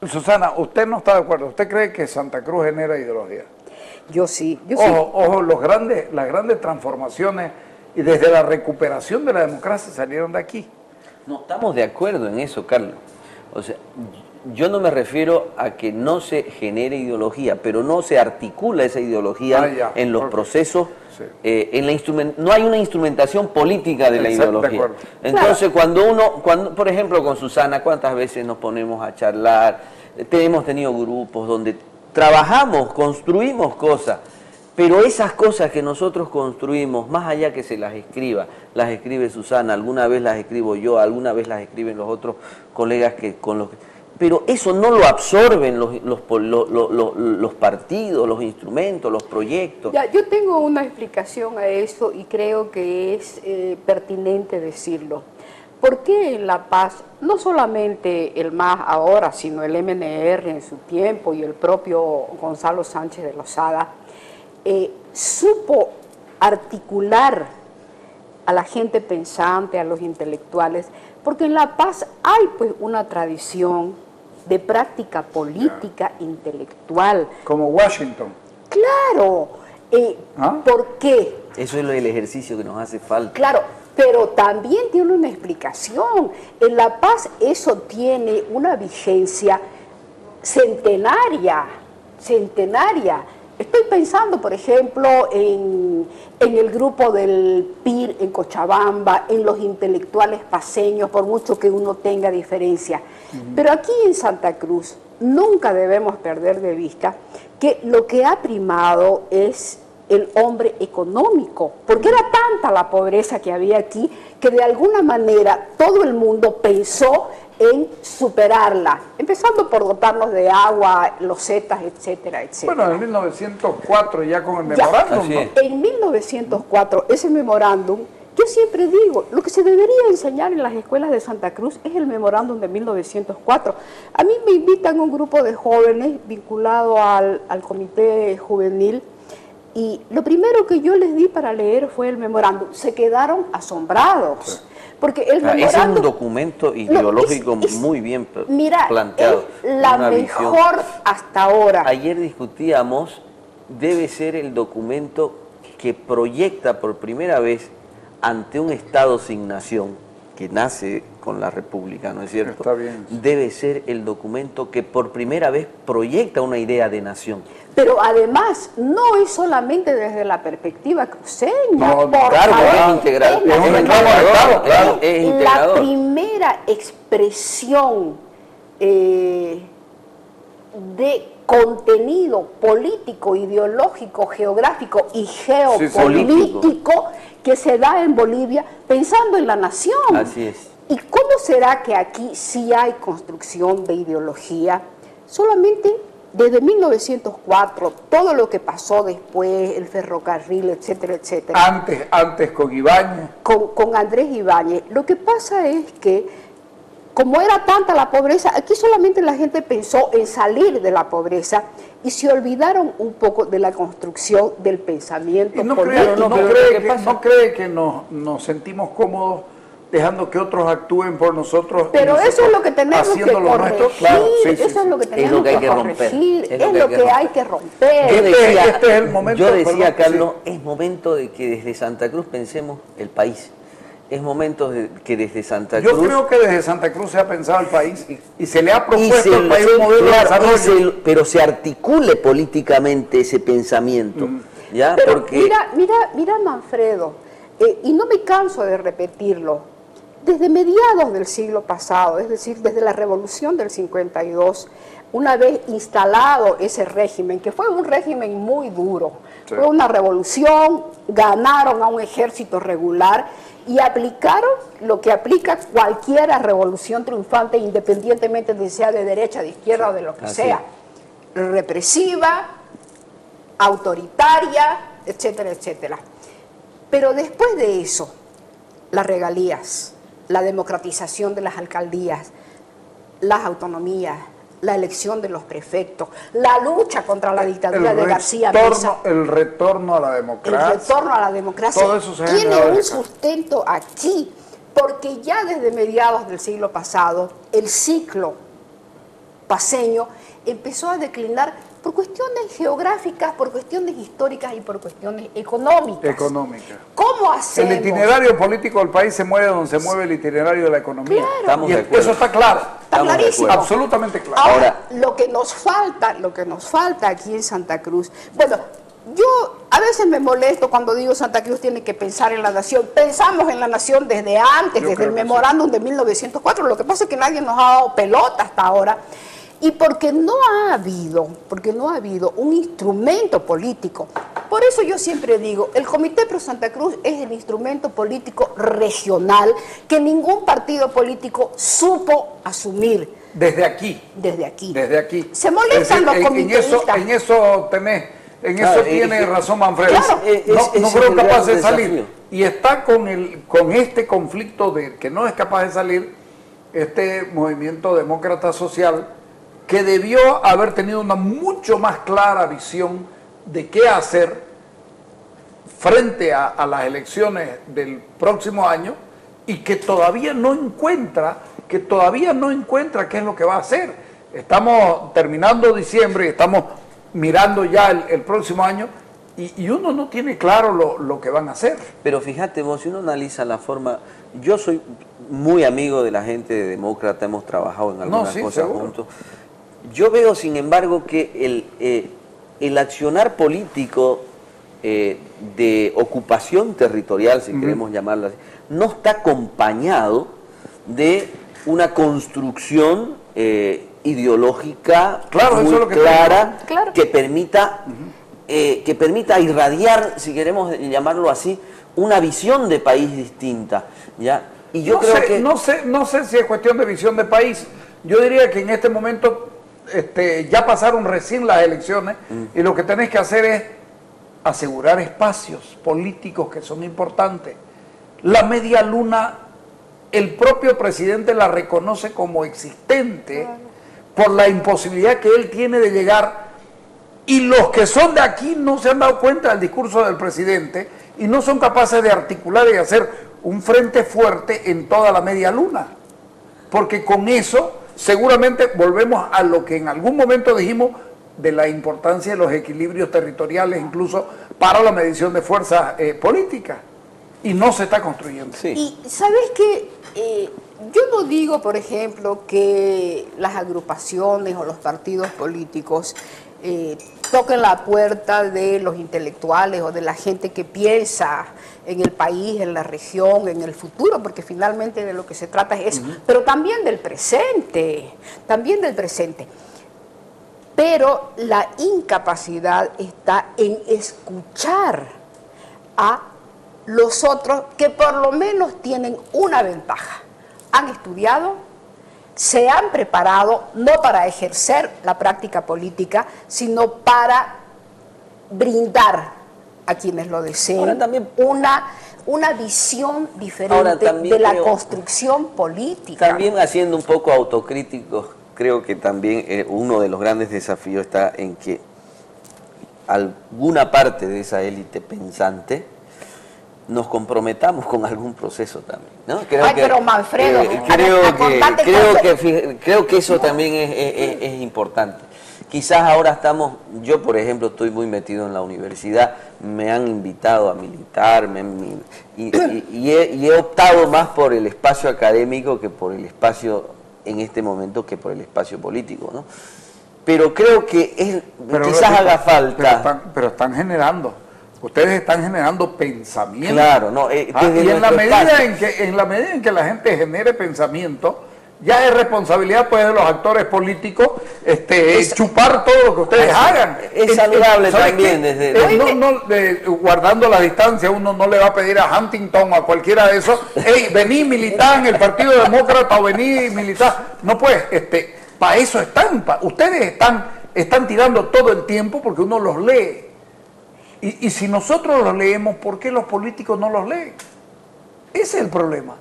Susana, usted no está de acuerdo. ¿Usted cree que Santa Cruz genera ideología? Yo sí. Ojo, las grandes transformaciones y desde la recuperación de la democracia salieron de aquí. No estamos de acuerdo en eso, Carlos. O sea, yo no me refiero a que no se genere ideología, pero no se articula esa ideología en los procesos. Sí. No hay una instrumentación política de la ideología. Entonces, claro, cuando, por ejemplo, con Susana, ¿cuántas veces nos ponemos a charlar? Hemos tenido grupos donde trabajamos, construimos cosas, pero esas cosas que nosotros construimos, más allá que se las escribe Susana, alguna vez las escribo yo, alguna vez las escriben los otros colegas pero eso no lo absorben los partidos, los instrumentos, los proyectos. Ya, yo tengo una explicación a eso y creo que es pertinente decirlo. ¿Por qué en La Paz, no solamente el MAS ahora, sino el MNR en su tiempo y el propio Gonzalo Sánchez de Lozada, supo articular a la gente pensante, a los intelectuales? Porque en La Paz hay pues una tradición de práctica política, intelectual. Como Washington. Claro. ¿Por qué? Eso es el ejercicio que nos hace falta. Claro, pero también tiene una explicación. En La Paz eso tiene una vigencia centenaria. Estoy pensando, por ejemplo, en el grupo del PIR en Cochabamba, en los intelectuales paceños, por mucho que uno tenga diferencia. Pero aquí en Santa Cruz nunca debemos perder de vista que lo que ha primado es el hombre económico, porque era tanta la pobreza que había aquí que de alguna manera todo el mundo pensó en superarla, empezando por dotarnos de agua, losetas, etcétera, etcétera. Bueno, en 1904 ya con el memorándum, ¿no? En 1904, ese memorándum, yo siempre digo, lo que se debería enseñar en las escuelas de Santa Cruz es el memorándum de 1904. A mí me invitan un grupo de jóvenes vinculado al comité juvenil, y lo primero que yo les di para leer fue el memorándum. Se quedaron asombrados. Sí. Porque el memorándum... Ese es un documento ideológico muy bien planteado. Es la mejor hasta ahora. Ayer discutíamos, debe ser el documento que proyecta por primera vez ante un Estado sin nación, que nace con la República, ¿no es cierto? Está bien. Debe ser el documento que por primera vez proyecta una idea de nación. Pero además, no es solamente desde la perspectiva cruceña. No, claro, es integral. Es la primera expresión de contenido político, ideológico, geográfico y geopolítico que se da en Bolivia pensando en la nación. Así es. ¿Y cómo será que aquí sí hay construcción de ideología? Solamente desde 1904, todo lo que pasó después, el ferrocarril, etcétera, etcétera. Antes con Ibáñez. Con Andrés Ibáñez. Lo que pasa es que, como era tanta la pobreza, aquí solamente la gente pensó en salir de la pobreza y se olvidaron un poco de la construcción del pensamiento político. ¿No cree que nos sentimos cómodos dejando que otros actúen por nosotros? Pero eso es lo que tenemos que corregir. Claro, eso es lo que tenemos que corregir. Es lo que hay que romper. Este es el momento. Yo decía, Carlos, es momento de que desde Santa Cruz pensemos el país. Es momento de que desde Santa Cruz... Yo creo que desde Santa Cruz se ha pensado el país y se le ha propuesto al país un modelo de desarrollo. Pero se articule políticamente ese pensamiento. ¿Ya? Pero porque... mira Manfredo, y no me canso de repetirlo, desde mediados del siglo pasado, es decir, desde la Revolución del 52, una vez instalado ese régimen, que fue un régimen muy duro, fue una revolución, ganaron a un ejército regular y aplicaron lo que aplica cualquier revolución triunfante, independientemente de sea de derecha, de izquierda o de lo que sea, represiva, autoritaria, etcétera, etcétera. Pero después de eso, las regalías, la democratización de las alcaldías, las autonomías, la elección de los prefectos, la lucha contra la dictadura de García Meza. El retorno a la democracia. El retorno a la democracia. Todo eso tiene un sustento aquí, porque ya desde mediados del siglo pasado, el ciclo paceño empezó a declinar por cuestiones geográficas, por cuestiones históricas y por cuestiones económicas. ¿Cómo hacemos? El itinerario político del país se mueve donde se mueve el itinerario de la economía. Claro. Estamos de acuerdo. Eso está claro. Está clarísimo. Absolutamente claro. Ahora, lo que nos falta aquí en Santa Cruz, bueno, yo a veces me molesto cuando digo Santa Cruz tiene que pensar en la nación. Pensamos en la nación desde antes, desde el memorándum de 1904. Lo que pasa es que nadie nos ha dado pelota hasta ahora. Y porque no ha habido un instrumento político. Por eso yo siempre digo, el Comité Pro Santa Cruz es el instrumento político regional que ningún partido político supo asumir. Desde aquí. Desde aquí. Desde aquí. Se molestan los comiteístas. En eso tiene razón Manfredo. Claro. No creo capaz de salir. Y está con este conflicto de que no es capaz de salir este movimiento demócrata social, que debió haber tenido una mucho más clara visión de qué hacer frente a las elecciones del próximo año, y que todavía no encuentra qué es lo que va a hacer. Estamos terminando diciembre y estamos mirando ya el próximo año, y uno no tiene claro lo que van a hacer. Pero fíjate vos, si uno analiza la forma, yo soy muy amigo de la gente de demócrata, hemos trabajado en algunas cosas seguro. Juntos. Yo veo, sin embargo, que el accionar político de ocupación territorial, si queremos llamarlo así, no está acompañado de una construcción ideológica muy clara, que permita irradiar, si queremos llamarlo así, una visión de país distinta, ¿ya? Y yo no sé si es cuestión de visión de país. Yo diría que en este momento ya pasaron recién las elecciones, y lo que tenés que hacer es asegurar espacios políticos que son importantes. La media luna, el propio presidente la reconoce como existente por la imposibilidad que él tiene de llegar, y los que son de aquí no se han dado cuenta del discurso del presidente y no son capaces de articular y hacer un frente fuerte en toda la media luna, porque con eso seguramente volvemos a lo que en algún momento dijimos de la importancia de los equilibrios territoriales, incluso para la medición de fuerzas políticas, y no se está construyendo. Sí. Y ¿sabes qué? Yo no digo, por ejemplo, que las agrupaciones o los partidos políticos toquen la puerta de los intelectuales o de la gente que piensa en el país, en la región, en el futuro, porque finalmente de lo que se trata es eso, pero también del presente, Pero la incapacidad está en escuchar a los otros que por lo menos tienen una ventaja. Han estudiado, se han preparado no para ejercer la práctica política, sino para brindar a quienes lo deseen una visión diferente de la construcción política. También haciendo un poco autocríticos, creo que también uno de los grandes desafíos está en que alguna parte de esa élite pensante nos comprometamos con algún proceso también, ¿no? Pero Manfredo, creo que eso también es importante. Quizás ahora yo por ejemplo estoy muy metido en la universidad, me han invitado a militar, y he optado más por el espacio académico que por el espacio en este momento, que por el espacio político, ¿no? Pero creo que quizás haga falta. Pero están generando. Ustedes están generando pensamiento. Claro, no. Y en la medida en que la gente genere pensamiento, ya es responsabilidad pues de los actores políticos chupar todo lo que ustedes hagan. Es saludable también guardando la distancia. Uno no le va a pedir a Huntington o a cualquiera de esos, hey, vení militar en el Partido Demócrata o vení militar. No pues, para eso están. Ustedes están tirando todo el tiempo porque uno los lee. Y si nosotros los leemos, ¿por qué los políticos no los leen? Ese es el problema.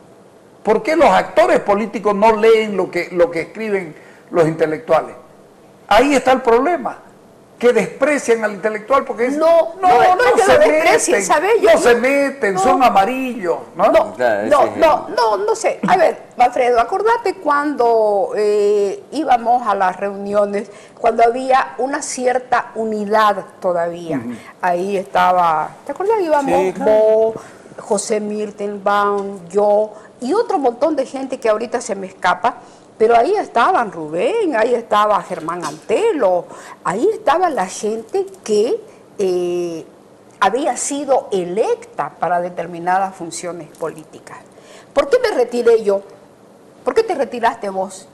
¿Por qué los actores políticos no leen lo que escriben los intelectuales? Ahí está el problema. que desprecian al intelectual porque dicen, no es que lo desprecien, ¿sabes? No se meten, son amarillos, ¿no? No sé. A ver, Manfredo, acordate cuando íbamos a las reuniones, cuando había una cierta unidad todavía. Ahí estaba, ¿te acuerdas? Íbamos vos, José Mirtenbaum, yo y otro montón de gente que ahorita se me escapa. Pero ahí estaban Rubén, ahí estaba Germán Antelo, ahí estaba la gente que había sido electa para determinadas funciones políticas. ¿Por qué me retiré yo? ¿Por qué te retiraste vos?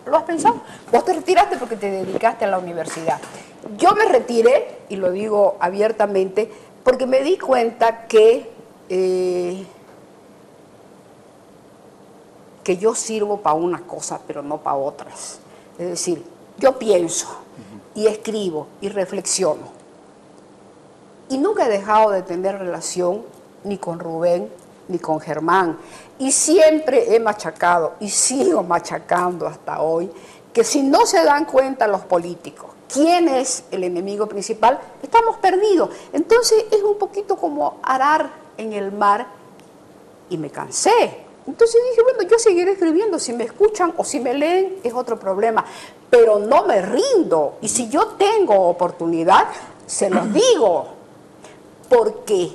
¿Lo has pensado? Vos te retiraste porque te dedicaste a la universidad. Yo me retiré, y lo digo abiertamente, porque me di cuenta que yo sirvo para una cosa, pero no para otras. Es decir, yo pienso y escribo y reflexiono. Y nunca he dejado de tener relación ni con Rubén ni con Germán. Y siempre he machacado y sigo machacando hasta hoy que si no se dan cuenta los políticos quién es el enemigo principal, estamos perdidos. Entonces es un poquito como arar en el mar y me cansé. Entonces dije, bueno, yo seguiré escribiendo, si me escuchan o si me leen es otro problema, pero no me rindo. Y si yo tengo oportunidad, se los digo, porque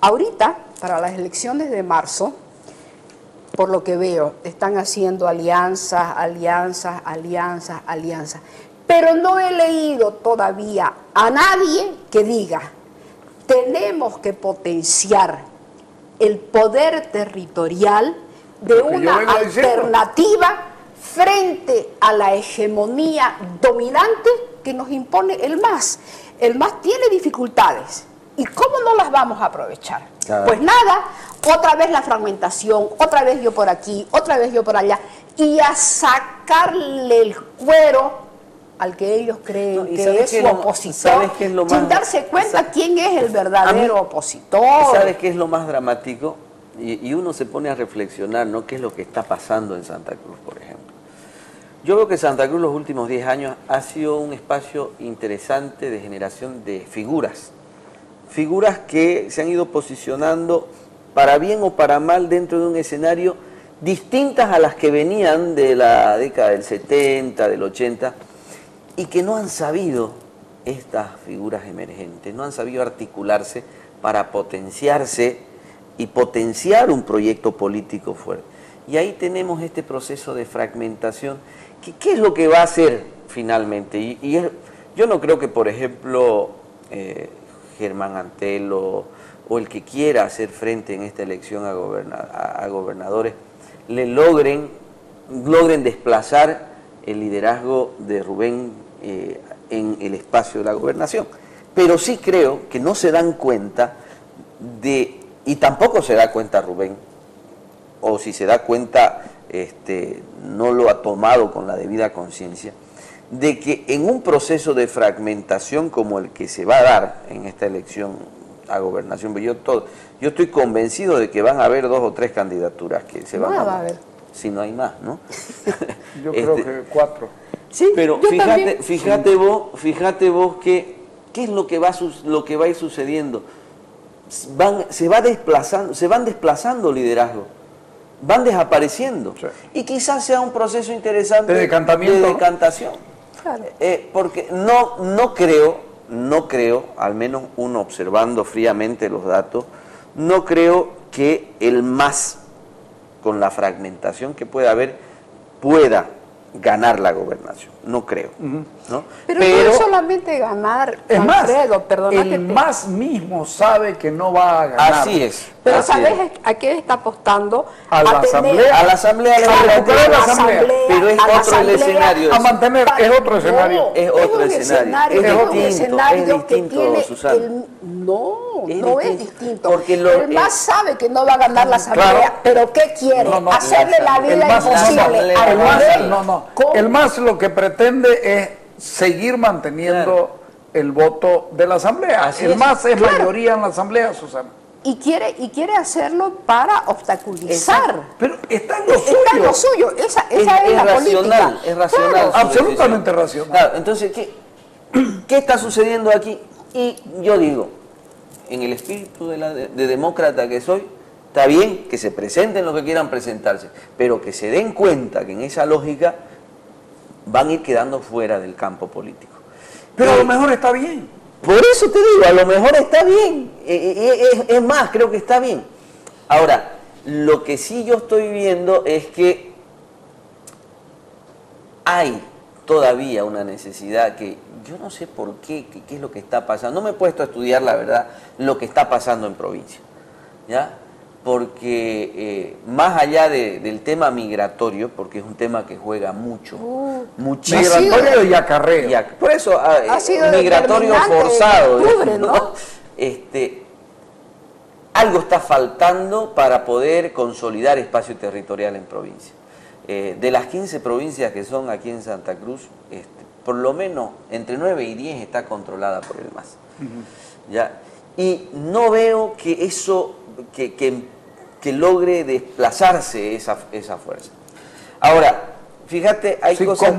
ahorita, para las elecciones de marzo, por lo que veo, están haciendo alianzas, pero no he leído todavía a nadie que diga, tenemos que potenciar el poder territorial de una alternativa frente a la hegemonía dominante que nos impone el MAS. El MAS tiene dificultades. ¿Y cómo no las vamos a aprovechar? Claro. Pues nada, otra vez la fragmentación, otra vez yo por aquí, otra vez yo por allá, y a sacarle el cuero al que ellos creen que es su opositor, sin darse cuenta quién es el verdadero opositor. ¿Sabes qué es lo más dramático? Y uno se pone a reflexionar, ¿no? ¿Qué es lo que está pasando en Santa Cruz, por ejemplo? Yo veo que Santa Cruz los últimos 10 años ha sido un espacio interesante de generación de figuras que se han ido posicionando para bien o para mal dentro de un escenario distintas a las que venían de la década del 70, del 80, y que no han sabido, estas figuras emergentes, no han sabido articularse para potenciarse y potenciar un proyecto político fuerte. Y ahí tenemos este proceso de fragmentación. ¿Qué es lo que va a hacer finalmente? Yo no creo que, por ejemplo, Germán Antelo o el que quiera hacer frente en esta elección a gobernadores le logren desplazar el liderazgo de Rubén en el espacio de la gobernación. Pero sí creo que no se dan cuenta y tampoco se da cuenta Rubén, o si se da cuenta no lo ha tomado con la debida conciencia, de que en un proceso de fragmentación como el que se va a dar en esta elección a gobernación, yo estoy convencido de que van a haber 2 o 3 candidaturas que se van a ver. Si no hay más, ¿no? Yo creo que 4. Sí, pero fíjate vos qué es lo que va a ir sucediendo. Se van desplazando liderazgos, van desapareciendo. Sí. Y quizás sea un proceso interesante de decantación. Claro. Porque no creo, al menos uno observando fríamente los datos, no creo que el MAS, con la fragmentación que pueda haber, pueda ganar la gobernación. No creo. ¿no? Pero no es solamente ganar, Alfredo, el MAS mismo sabe que no va a ganar. Así es. Pero ¿sabes a qué está apostando? A la asamblea. A la asamblea. Pero es otro el escenario. A mantener, es otro escenario. Es otro escenario. Es distinto, Susana. No es distinto. Porque el MAS sabe que no va a ganar la asamblea, pero ¿qué quiere? Hacerle la vida imposible al Rubén. El MAS lo que pretende es seguir manteniendo el voto de la asamblea. El MAS es mayoría en la asamblea, Susana. Y quiere hacerlo para obstaculizar. Exacto. Pero está en lo suyo. Está en lo suyo. Esa es la racional, política. Es racional. Claro, absolutamente racional. Claro, entonces, ¿qué está sucediendo aquí? Y yo digo, en el espíritu de demócrata que soy, está bien que se presenten los que quieran presentarse, pero que se den cuenta que en esa lógica van a ir quedando fuera del campo político. Pero a lo mejor está bien. Por eso te digo, a lo mejor está bien. Es más, creo que está bien. Ahora, lo que sí yo estoy viendo es que hay todavía una necesidad que yo no sé por qué es lo que está pasando. No me he puesto a estudiar, la verdad, lo que está pasando en provincia, ¿ya? Porque más allá del tema migratorio, porque es un tema que juega mucho, muchísimo. Migratorio y acarreo. Por eso, migratorio forzado. Octubre, ¿no? Algo está faltando para poder consolidar espacio territorial en provincia. De las 15 provincias que son aquí en Santa Cruz, por lo menos entre 9 y 10 está controlada por el MAS. ¿Ya? Y no veo que eso, que logre desplazarse esa fuerza. Ahora, fíjate, hay cosas...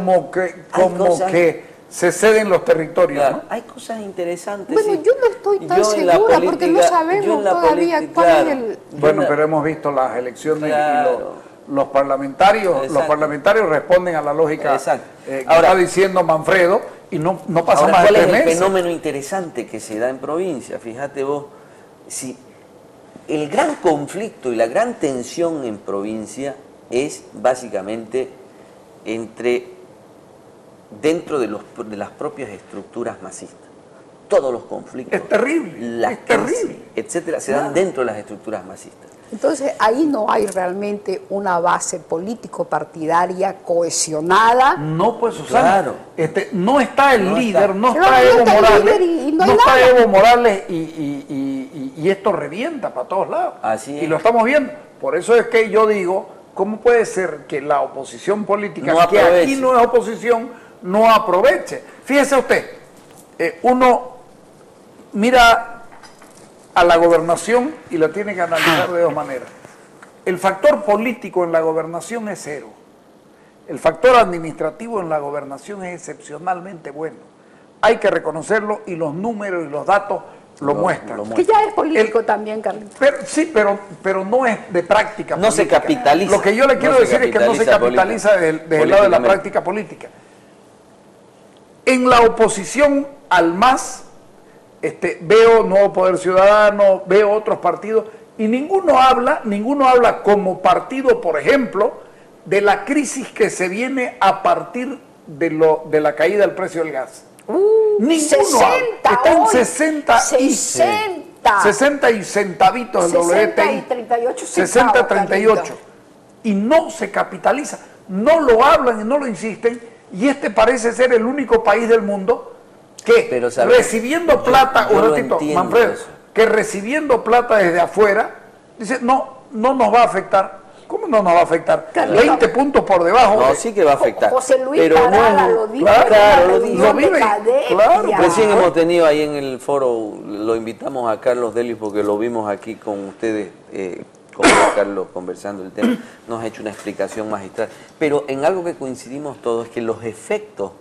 Como que se ceden los territorios, claro, ¿no? hay cosas interesantes. Bueno, sí. yo no estoy tan segura porque no sabemos todavía cuál es el... Bueno, pero hemos visto las elecciones y los parlamentarios responden a la lógica que ahora está diciendo Manfredo y no pasa más de 3 meses. ¿Cuál es el fenómeno interesante que se da en provincia? Fíjate vos, si el gran conflicto y la gran tensión en provincia es básicamente dentro de las propias estructuras masistas. Todos los conflictos, es terrible, etcétera, se dan dentro de las estructuras masistas. Entonces ahí no hay realmente una base político-partidaria cohesionada. No, pues Susana, claro. No está el líder, no está Evo Morales, no está Evo Morales y esto revienta para todos lados. Así es. Y lo estamos viendo. Por eso es que yo digo, ¿cómo puede ser que la oposición política, que aquí no es oposición, no aproveche? Fíjese usted, uno mira a la gobernación y la tiene que analizar de 2 maneras. El factor político en la gobernación es 0. El factor administrativo en la gobernación es excepcionalmente bueno. Hay que reconocerlo y los números y los datos lo muestran. Que ya es político también, Carlitos. Pero no es de práctica política. No se capitaliza. Lo que yo le quiero decir es que no se capitaliza desde el lado de la práctica política. En la oposición al MAS, veo Nuevo Poder Ciudadano, veo otros partidos, y ninguno habla como partido, por ejemplo, de la crisis que se viene a partir de la caída del precio del gas. Ninguno 60 habla. Está en 60 y centavitos el WTI. 60 38. Y no se capitaliza. No lo hablan y no lo insisten, y parece ser el único país del mundo que recibiendo plata, Manfredo, que recibiendo plata desde afuera, dice, no nos va a afectar. ¿Cómo no nos va a afectar? Carlitos, 20 puntos por debajo. No, sí que va a afectar. José Luis pero Parada lo dijo. Claro, lo vive. Claro. Recién hemos tenido ahí en el foro, lo invitamos a Carlos Delius porque lo vimos aquí con ustedes, con Carlos conversando el tema, nos ha hecho una explicación magistral. Pero en algo que coincidimos todos es que los efectos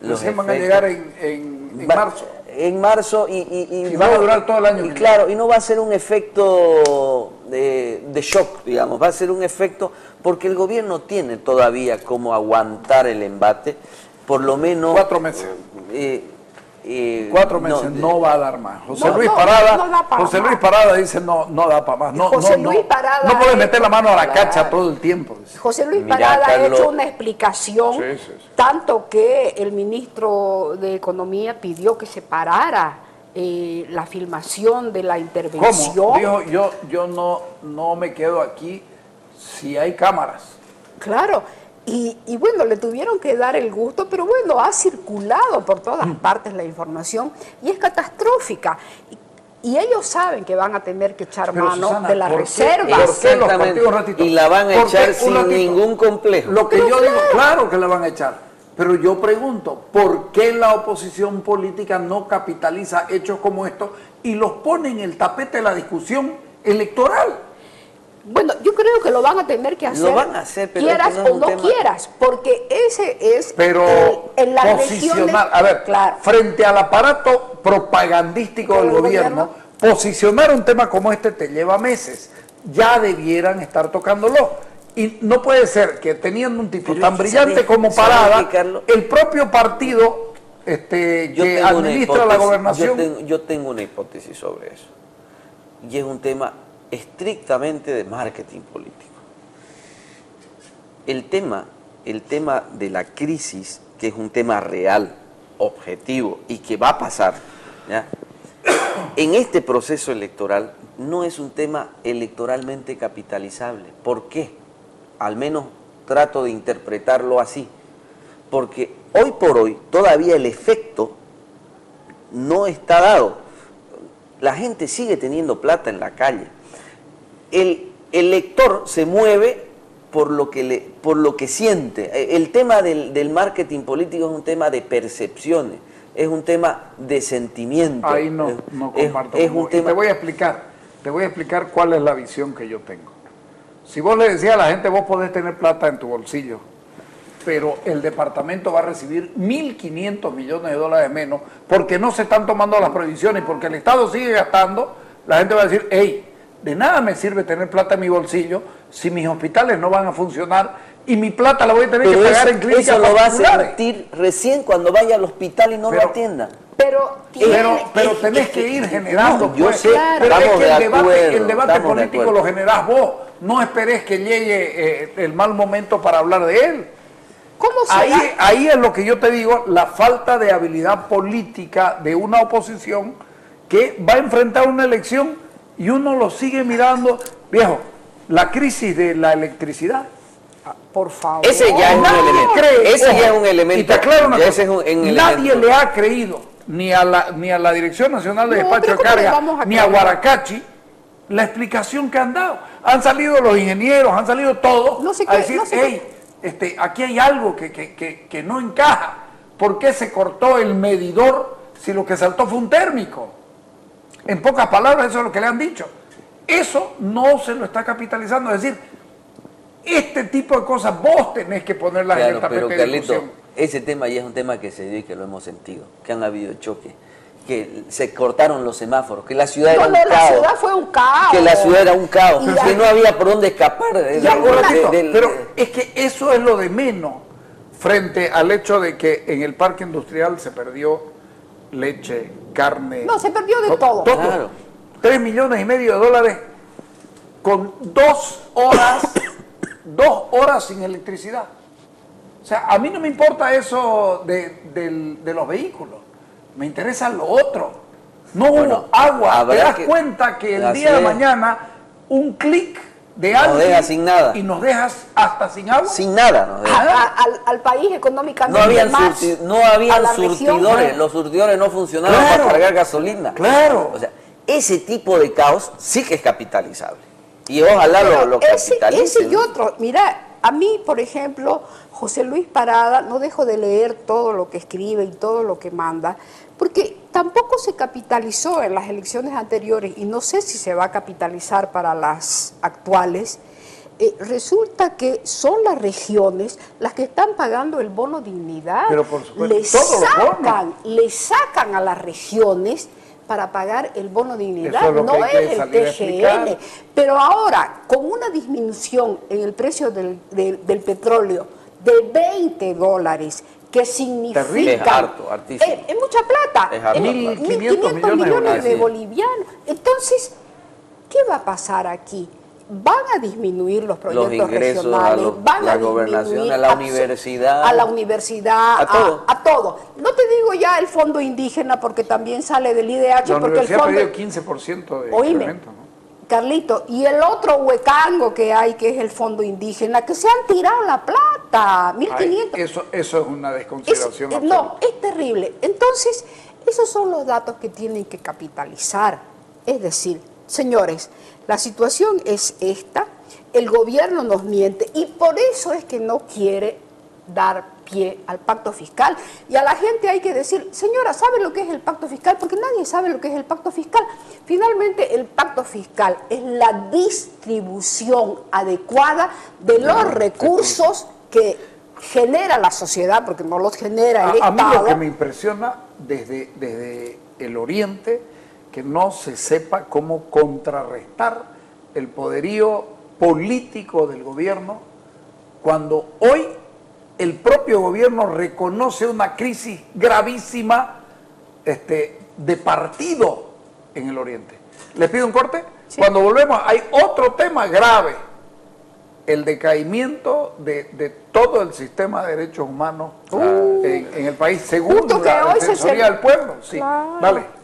van a llegar en marzo. En marzo y van a durar todo el año. Y claro, y no va a ser un efecto de shock, digamos, va a ser un efecto porque el gobierno tiene todavía cómo aguantar el embate, por lo menos 4 meses. 4 meses no va a dar más. José Luis Parada dice no da para más. No puede meter la mano a la cacha todo el tiempo. José Luis Parada ha hecho una explicación, tanto que el ministro de Economía pidió que se parara la filmación de la intervención. ¿Cómo? Dijo, yo no me quedo aquí si hay cámaras. Claro. Y bueno, le tuvieron que dar el gusto, pero bueno, ha circulado por todas partes la información y es catastrófica. Y ellos saben que van a tener que echar mano de la reserva. Y la van a echar sin ningún complejo. Lo que yo digo, claro que la van a echar. Pero yo pregunto, ¿por qué la oposición política no capitaliza hechos como estos y los pone en el tapete de la discusión electoral? Bueno, yo creo que lo van a tener que hacer, lo van a hacer, pero quieras no es o un no tema... quieras, porque ese es pero en las posicionar, regiones, a ver, claro, frente al aparato propagandístico del gobierno, posicionar un tema como este te lleva meses. Ya debieran estar tocándolo. Y no puede ser que teniendo un tipo tan brillante como Parada, el propio partido que administra la gobernación... Yo tengo una hipótesis sobre eso. Y es un tema estrictamente de marketing político. El tema de la crisis, que es un tema real, objetivo y que va a pasar, ¿ya? En este proceso electoral no es un tema electoralmente capitalizable. ¿Por qué? Al menos trato de interpretarlo así. Porque hoy por hoy todavía el efecto no está dado. La gente sigue teniendo plata en la calle. El elector se mueve por lo que siente. El tema del marketing político es un tema de percepciones, es un tema de sentimiento. Ahí no comparto. Es un tema... Te voy a explicar cuál es la visión que yo tengo. Si vos le decías a la gente, vos podés tener plata en tu bolsillo, pero el departamento va a recibir 1.500 millones de dólares menos porque no se están tomando las previsiones, porque el Estado sigue gastando, la gente va a decir, hey, de nada me sirve tener plata en mi bolsillo si mis hospitales no van a funcionar y mi plata la voy a tener que pagar en clínicas particulares. Eso lo va a sentir recién cuando vaya al hospital y no lo atiendan. Pero tenés que ir generando. Yo sé, pero es que el debate estamos político lo generás vos. No esperes que llegue el mal momento para hablar de él. ¿Cómo será? Ahí es lo que yo te digo, la falta de habilidad política de una oposición que va a enfrentar una elección y uno lo sigue mirando. Viejo, la crisis de la electricidad. Por favor. Ese ya es un elemento. Ese ya es un elemento. Y te aclaro una cosa, nadie le ha creído, ni a la Dirección Nacional de Despacho de Carga, ni a Guaracachi, la explicación que han dado. Han salido los ingenieros, han salido todos a decir, aquí hay algo que no encaja. ¿Por qué se cortó el medidor si lo que saltó fue un térmico? En pocas palabras, eso es lo que le han dicho. Eso no se lo está capitalizando. Es decir, este tipo de cosas vos tenés que ponerlas en el tapete de discusión. Ese tema ya es un tema que se dio y que lo hemos sentido, que han habido choques, que se cortaron los semáforos, que la ciudad era un caos. La ciudad fue un caos. Que la ciudad era un caos, que no había por dónde escapar. Pero es que eso es lo de menos frente al hecho de que en el parque industrial se perdió leche, carne. No, se perdió de todo. Claro. 3,5 millones de dólares con 2 horas sin electricidad. O sea, a mí no me importa eso de los vehículos, me interesa lo otro. No hubo agua, te das cuenta que el día de mañana un clic de alguien nos deja sin nada. Y nos dejas hasta sin agua. Sin nada nos deja. Al país económicamente no habían surtidores, los surtidores no funcionaban para cargar gasolina. Claro. O sea, ese tipo de caos sí que es capitalizable. Y ojalá lo capitalicen. Ese y otro, mira, a mí, por ejemplo, José Luis Parada, no dejo de leer todo lo que escribe y todo lo que manda, porque tampoco se capitalizó en las elecciones anteriores y no sé si se va a capitalizar para las actuales. Resulta que son las regiones las que están pagando el bono dignidad. Pero por supuesto, le sacan a las regiones para pagar el bono dignidad, no es el TGN. Pero ahora, con una disminución en el precio del petróleo de $20, que significa... Es mucha plata, es 1.500 millones de bolivianos. Entonces, ¿qué va a pasar aquí? Van a disminuir los proyectos regionales, van a disminuir a la universidad, a todo. No te digo ya el fondo indígena porque también sale del IDH. La porque universidad el fondo ha pedido 15% de incremento, ¿no? Carlito, y el otro huecango que hay, que es el fondo indígena, que se han tirado la plata, 1.500. Eso es una desconsideración absoluta. No, es terrible. Entonces, esos son los datos que tienen que capitalizar. Es decir, señores, la situación es esta, el gobierno nos miente y por eso es que no quiere dar pie al pacto fiscal. Y a la gente hay que decir, señora, ¿sabe lo que es el pacto fiscal? Porque nadie sabe lo que es el pacto fiscal. Finalmente, el pacto fiscal es la distribución adecuada de los recursos que genera la sociedad, porque no los genera el A mí Estado. lo que me impresiona desde el Oriente, que no se sepa cómo contrarrestar el poderío político del gobierno, cuando hoy el propio gobierno reconoce una crisis gravísima de partido en el Oriente. ¿Les pido un corte? Sí. Cuando volvemos hay otro tema grave, el decaimiento de todo el sistema de derechos humanos en el país, según la Defensoría del Pueblo. Sí, claro. Dale.